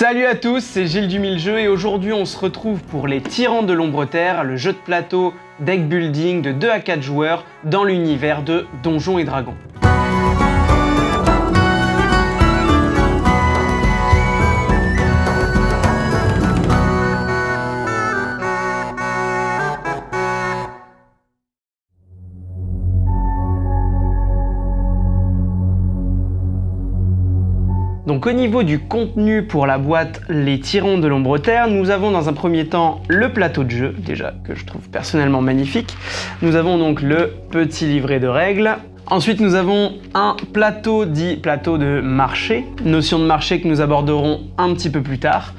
Salut à tous, c'est Gilles du Mille-Jeux et aujourd'hui on se retrouve pour les Tyrans de l'Ombre-Terre, le jeu de plateau deck building de 2 à 4 joueurs dans l'univers de Donjons et Dragons. Donc au niveau du contenu pour la boîte Les Tyrans de l'Ombre-Terre, nous avons dans un premier temps le plateau de jeu, déjà que je trouve personnellement magnifique. Nous avons donc le petit livret de règles. Ensuite nous avons un plateau dit plateau de marché, notion de marché que nous aborderons un petit peu plus tard.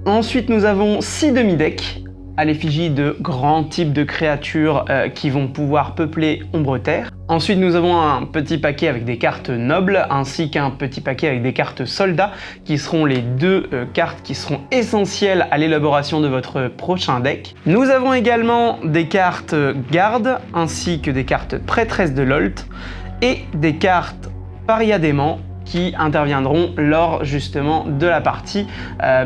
Ensuite nous avons 6 demi-decks à l'effigie de grands types de créatures qui vont pouvoir peupler Ombre-Terre. Ensuite nous avons un petit paquet avec des cartes nobles ainsi qu'un petit paquet avec des cartes soldats qui seront les deux cartes qui seront essentielles à l'élaboration de votre prochain deck. Nous avons également des cartes garde ainsi que des cartes prêtresse de Lolt et des cartes pariadément qui interviendront lors justement de la partie,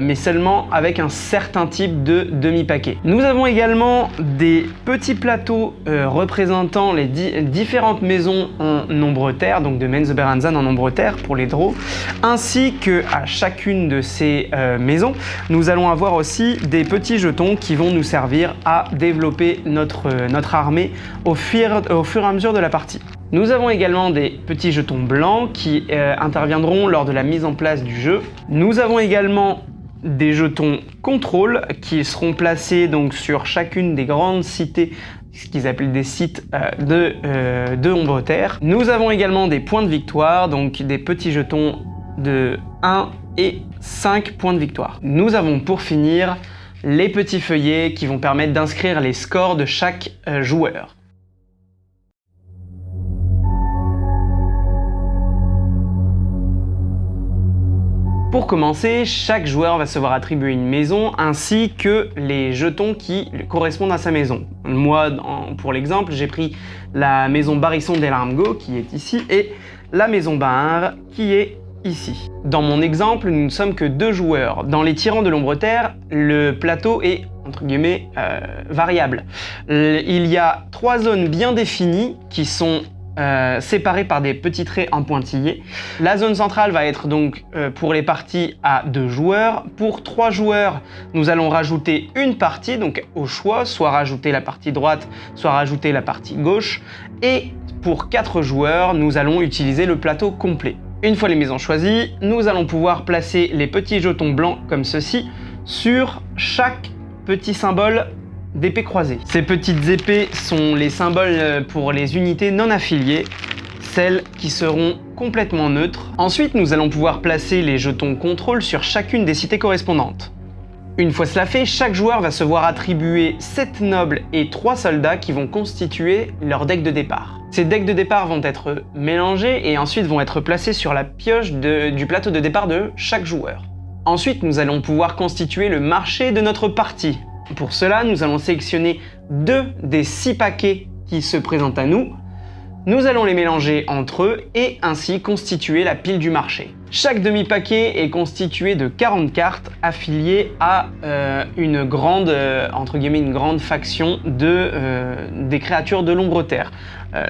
mais seulement avec un certain type de demi-paquet. Nous avons également des petits plateaux représentant les différentes maisons en Ombre-Terre, donc de Menzoberranzan en Ombre-Terre pour les draws, ainsi que à chacune de ces maisons, nous allons avoir aussi des petits jetons qui vont nous servir à développer notre armée au fur et à mesure de la partie. Nous avons également des petits jetons blancs qui interviendront lors de la mise en place du jeu. Nous avons également des jetons contrôle qui seront placés donc sur chacune des grandes cités, ce qu'ils appellent des sites de Ombre-Terre. Nous avons également des points de victoire, donc des petits jetons de 1 et 5 points de victoire. Nous avons pour finir les petits feuillets qui vont permettre d'inscrire les scores de chaque joueur. Pour commencer, chaque joueur va se voir attribuer une maison ainsi que les jetons qui correspondent à sa maison. Moi, pour l'exemple, j'ai pris la maison Barisson del Armgo qui est ici et la maison Bahar qui est ici. Dans mon exemple, nous ne sommes que 2 joueurs. Dans les Tyrans de l'Ombre-Terre, le plateau est entre guillemets variable. Il y a 3 zones bien définies qui sont séparés par des petits traits en pointillés. La zone centrale va être donc pour les parties à 2 joueurs. Pour 3 joueurs, nous allons rajouter une partie, donc au choix, soit rajouter la partie droite, soit rajouter la partie gauche. Et pour 4 joueurs, nous allons utiliser le plateau complet. Une fois les maisons choisies, nous allons pouvoir placer les petits jetons blancs comme ceci sur chaque petit symbole d'épée croisée. Ces petites épées sont les symboles pour les unités non affiliées, celles qui seront complètement neutres. Ensuite, nous allons pouvoir placer les jetons contrôle sur chacune des cités correspondantes. Une fois cela fait, chaque joueur va se voir attribuer 7 nobles et 3 soldats qui vont constituer leur deck de départ. Ces decks de départ vont être mélangés et ensuite vont être placés sur la pioche du plateau de départ de chaque joueur. Ensuite, nous allons pouvoir constituer le marché de notre partie. Pour cela, nous allons sélectionner 2 des 6 paquets qui se présentent à nous. Nous allons les mélanger entre eux et ainsi constituer la pile du marché. Chaque demi-paquet est constitué de 40 cartes affiliées à une grande faction des créatures de l'Ombre-Terre.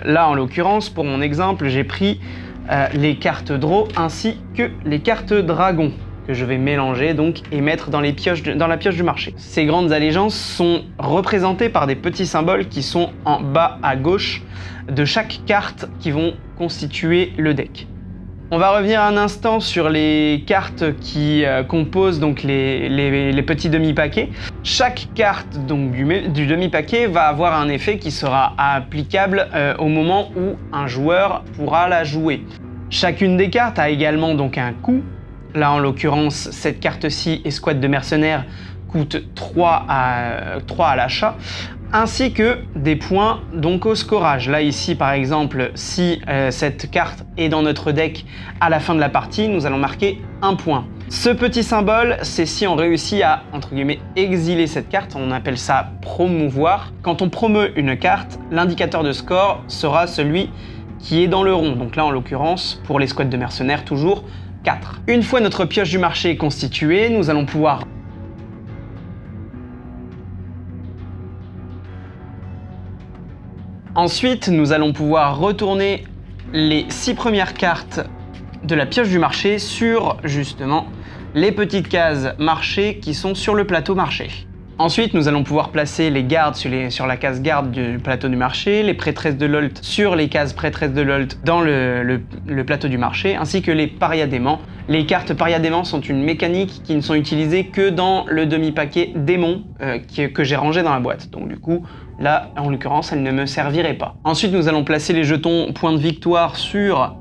Là, en l'occurrence, pour mon exemple, j'ai pris les cartes draw ainsi que les cartes dragon, que je vais mélanger donc et mettre dans la pioche du marché. Ces grandes allégeances sont représentées par des petits symboles qui sont en bas à gauche de chaque carte qui vont constituer le deck. On va revenir un instant sur les cartes qui composent donc les petits demi-paquets. Chaque carte donc du demi-paquet va avoir un effet qui sera applicable au moment où un joueur pourra la jouer. Chacune des cartes a également donc un coût. Là, en l'occurrence, cette carte-ci, Escouade de mercenaires, coûte 3 à l'achat, ainsi que des points donc au scorage. Là, ici, par exemple, si cette carte est dans notre deck à la fin de la partie, nous allons marquer 1 point. Ce petit symbole, c'est si on réussit à, entre guillemets, exiler cette carte, on appelle ça promouvoir. Quand on promeut une carte, l'indicateur de score sera celui qui est dans le rond. Donc là, en l'occurrence, pour l'escouade de mercenaires, toujours, 4. Une fois notre pioche du marché constituée, nous allons pouvoir ensuite, nous allons pouvoir retourner les 6 premières cartes de la pioche du marché sur, justement, les petites cases marché qui sont sur le plateau marché. Ensuite, nous allons pouvoir placer les gardes sur la case garde du plateau du marché, les prêtresses de Lolt sur les cases prêtresses de Lolt dans le plateau du marché, ainsi que les parias-démons. Les cartes parias-démons sont une mécanique qui ne sont utilisées que dans le demi-paquet démon que j'ai rangé dans la boîte. Donc du coup, là, en l'occurrence, elle ne me servirait pas. Ensuite, nous allons placer les jetons points de victoire sur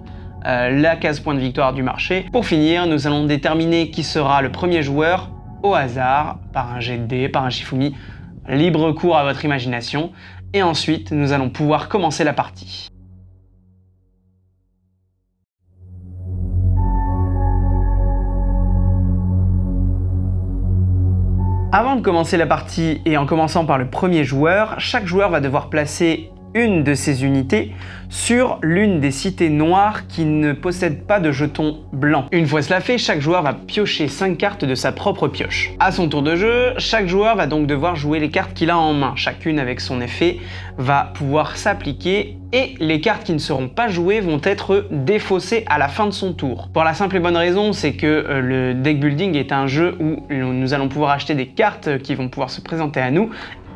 la case point de victoire du marché. Pour finir, nous allons déterminer qui sera le premier joueur au hasard, par un jet de dés, par un Shifumi, libre cours à votre imagination, et ensuite nous allons pouvoir commencer la partie. Avant de commencer la partie et en commençant par le premier joueur, chaque joueur va devoir placer une de ses unités sur l'une des cités noires qui ne possèdent pas de jetons blancs. Une fois cela fait, chaque joueur va piocher 5 cartes de sa propre pioche. À son tour de jeu, chaque joueur va donc devoir jouer les cartes qu'il a en main. Chacune avec son effet va pouvoir s'appliquer et les cartes qui ne seront pas jouées vont être défaussées à la fin de son tour. Pour la simple et bonne raison, c'est que le deck building est un jeu où nous allons pouvoir acheter des cartes qui vont pouvoir se présenter à nous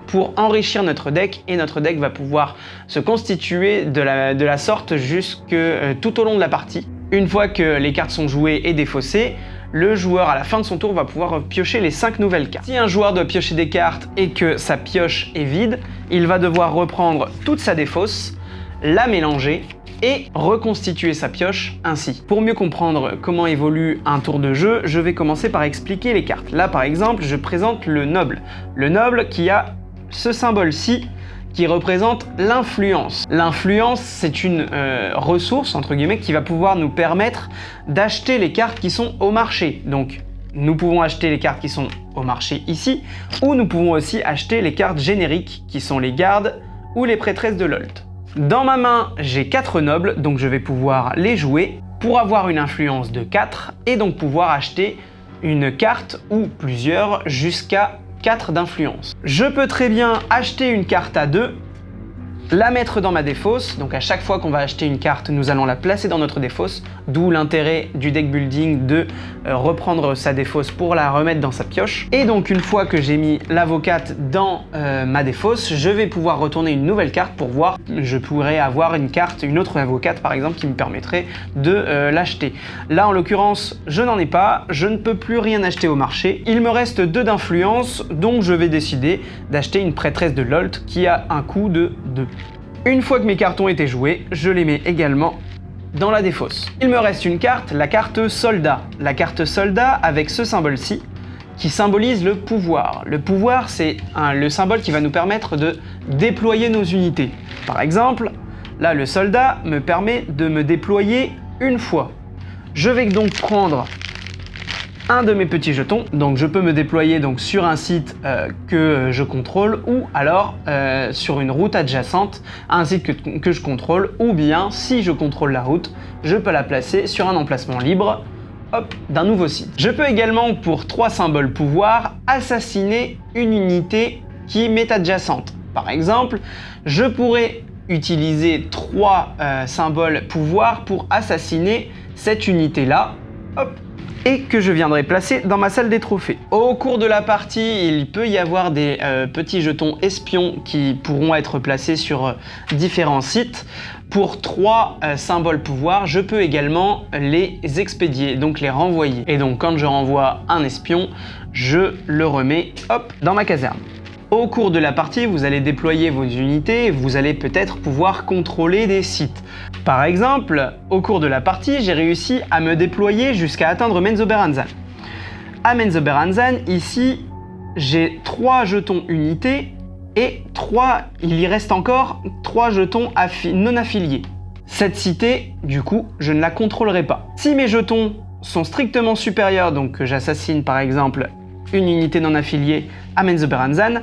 pour enrichir notre deck, et notre deck va pouvoir se constituer de la sorte jusque tout au long de la partie. Une fois que les cartes sont jouées et défaussées, le joueur à la fin de son tour va pouvoir piocher les 5 nouvelles cartes. Si un joueur doit piocher des cartes et que sa pioche est vide, il va devoir reprendre toute sa défausse, la mélanger et reconstituer sa pioche ainsi. Pour mieux comprendre comment évolue un tour de jeu, je vais commencer par expliquer les cartes. Là par exemple, je présente le noble. Le noble qui a ce symbole-ci qui représente l'influence. L'influence, c'est une ressource, entre guillemets, qui va pouvoir nous permettre d'acheter les cartes qui sont au marché. Donc, nous pouvons acheter les cartes qui sont au marché ici, ou nous pouvons aussi acheter les cartes génériques, qui sont les gardes ou les prêtresses de Lolt. Dans ma main, j'ai 4 nobles, donc je vais pouvoir les jouer pour avoir une influence de 4, et donc pouvoir acheter une carte ou plusieurs jusqu'à 4 d'influence. Je peux très bien acheter une carte à 2, la mettre dans ma défausse, donc à chaque fois qu'on va acheter une carte, nous allons la placer dans notre défausse, d'où l'intérêt du deck building de reprendre sa défausse pour la remettre dans sa pioche. Et donc une fois que j'ai mis l'avocate dans ma défausse, je vais pouvoir retourner une nouvelle carte pour voir, je pourrais avoir une autre avocate par exemple qui me permettrait de l'acheter. Là en l'occurrence, je n'en ai pas, je ne peux plus rien acheter au marché. Il me reste 2 d'influence, donc je vais décider d'acheter une prêtresse de Lolt qui a un coût de 2. Une fois que mes cartes ont été jouées, je les mets également dans la défausse. Il me reste une carte, la carte soldat. La carte soldat avec ce symbole-ci qui symbolise le pouvoir. Le pouvoir, c'est le symbole qui va nous permettre de déployer nos unités. Par exemple, là, le soldat me permet de me déployer une fois. Je vais donc prendre un de mes petits jetons, donc je peux me déployer donc sur un site que je contrôle, ou alors sur une route adjacente à un site que je contrôle, ou bien si je contrôle la route, je peux la placer sur un emplacement libre d'un nouveau site. Je peux également, pour 3 symboles pouvoir, assassiner une unité qui m'est adjacente. Par exemple, je pourrais utiliser 3 symboles pouvoir pour assassiner cette unité-là, et que je viendrai placer dans ma salle des trophées. Au cours de la partie, il peut y avoir des petits jetons espions qui pourront être placés sur différents sites. Pour 3 symboles pouvoir, je peux également les expédier, donc les renvoyer. Et donc quand je renvoie un espion, je le remets dans ma caserne. Au cours de la partie, vous allez déployer vos unités et vous allez peut-être pouvoir contrôler des sites. Par exemple, au cours de la partie, j'ai réussi à me déployer jusqu'à atteindre Menzoberranzan. À Menzoberranzan, ici, j'ai 3 jetons unités et il y reste encore 3 jetons non affiliés. Cette cité, du coup, je ne la contrôlerai pas. Si mes jetons sont strictement supérieurs, donc que j'assassine par exemple une unité non affiliée à Menzoberranzan,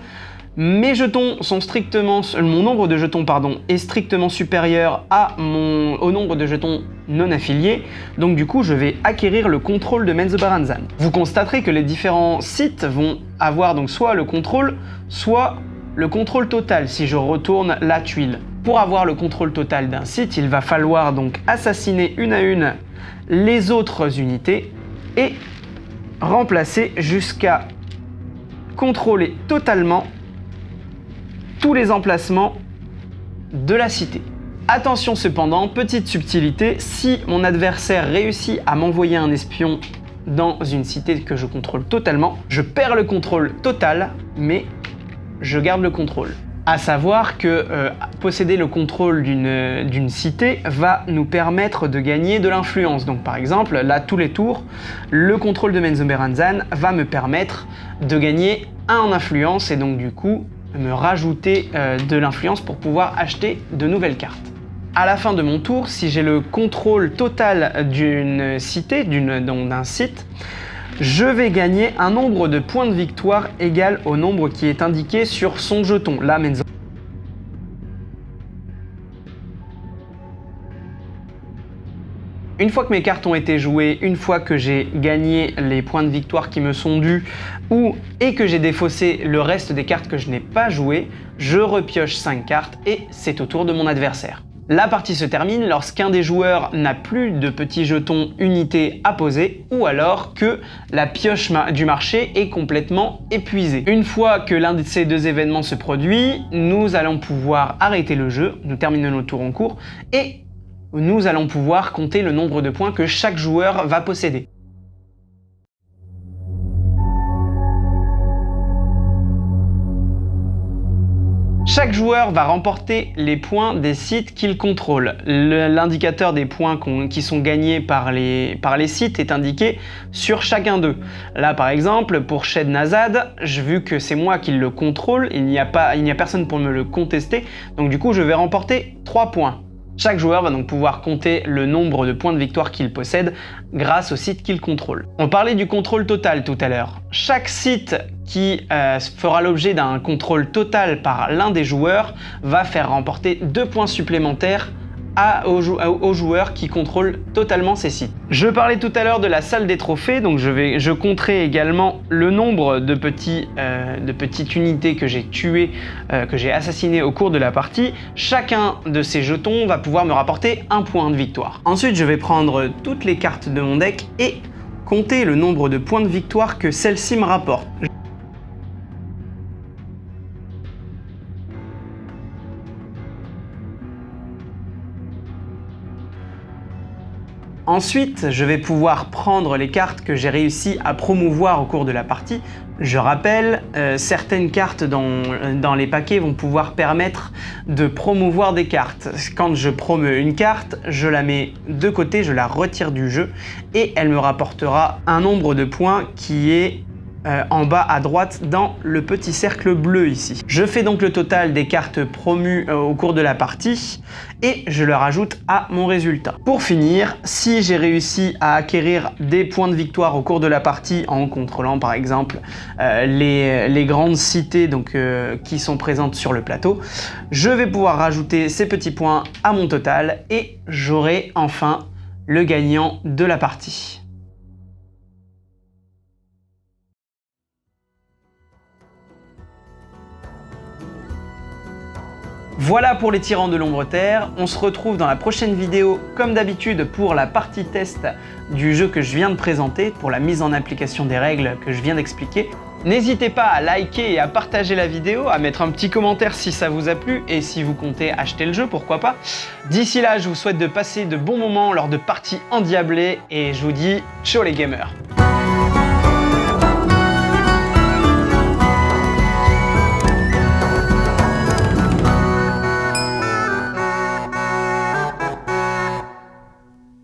Mes jetons sont strictement, mon nombre de jetons est strictement supérieur au nombre de jetons non affiliés, donc du coup je vais acquérir le contrôle de Menzoberranzan. Vous constaterez que les différents sites vont avoir donc soit le contrôle total si je retourne la tuile. Pour avoir le contrôle total d'un site, il va falloir donc assassiner une à une les autres unités et remplacer jusqu'à contrôler totalement tous les emplacements de la cité. Attention cependant, petite subtilité, si mon adversaire réussit à m'envoyer un espion dans une cité que je contrôle totalement, je perds le contrôle total, mais je garde le contrôle. À savoir que posséder le contrôle d'une cité va nous permettre de gagner de l'influence. Donc par exemple, là tous les tours, le contrôle de Menzoberranzan va me permettre de gagner 1 en influence et donc du coup me rajouter de l'influence pour pouvoir acheter de nouvelles cartes. À la fin de mon tour, si j'ai le contrôle total d'une cité, d'un site, je vais gagner un nombre de points de victoire égal au nombre qui est indiqué sur son jeton. Là, une fois que mes cartes ont été jouées, une fois que j'ai gagné les points de victoire qui me sont dus et que j'ai défaussé le reste des cartes que je n'ai pas jouées, je repioche 5 cartes et c'est au tour de mon adversaire. La partie se termine lorsqu'un des joueurs n'a plus de petits jetons unités à poser ou alors que la pioche du marché est complètement épuisée. Une fois que l'un de ces deux événements se produit, nous allons pouvoir arrêter le jeu, nous terminons nos tours en cours et nous allons pouvoir compter le nombre de points que chaque joueur va posséder. Chaque joueur va remporter les points des sites qu'il contrôle. L'indicateur des points qui sont gagnés par les sites est indiqué sur chacun d'eux. Là par exemple, pour Shed Nazad, vu que c'est moi qui le contrôle, il n'y a personne pour me le contester, donc du coup je vais remporter 3 points. Chaque joueur va donc pouvoir compter le nombre de points de victoire qu'il possède grâce au site qu'il contrôle. On parlait du contrôle total tout à l'heure. Chaque site qui fera l'objet d'un contrôle total par l'un des joueurs va faire remporter 2 points supplémentaires aux joueurs qui contrôlent totalement ces sites. Je parlais tout à l'heure de la salle des trophées, donc je compterai également le nombre de petites unités que j'ai tuées, que j'ai assassinées au cours de la partie. Chacun de ces jetons va pouvoir me rapporter 1 point de victoire. Ensuite, je vais prendre toutes les cartes de mon deck et compter le nombre de points de victoire que celle-ci me rapporte. Ensuite, je vais pouvoir prendre les cartes que j'ai réussi à promouvoir au cours de la partie. Je rappelle, certaines cartes dans les paquets vont pouvoir permettre de promouvoir des cartes. Quand je promeus une carte, je la mets de côté, je la retire du jeu et elle me rapportera un nombre de points qui est en bas à droite dans le petit cercle bleu ici. Je fais donc le total des cartes promues au cours de la partie et je le rajoute à mon résultat. Pour finir, si j'ai réussi à acquérir des points de victoire au cours de la partie en contrôlant par exemple les grandes cités qui sont présentes sur le plateau, je vais pouvoir rajouter ces petits points à mon total et j'aurai enfin le gagnant de la partie. Voilà pour les tyrans de l'ombre terre, on se retrouve dans la prochaine vidéo comme d'habitude pour la partie test du jeu que je viens de présenter, pour la mise en application des règles que je viens d'expliquer. N'hésitez pas à liker et à partager la vidéo, à mettre un petit commentaire si ça vous a plu et si vous comptez acheter le jeu, pourquoi pas. D'ici là, je vous souhaite de passer de bons moments lors de parties endiablées et je vous dis ciao les gamers.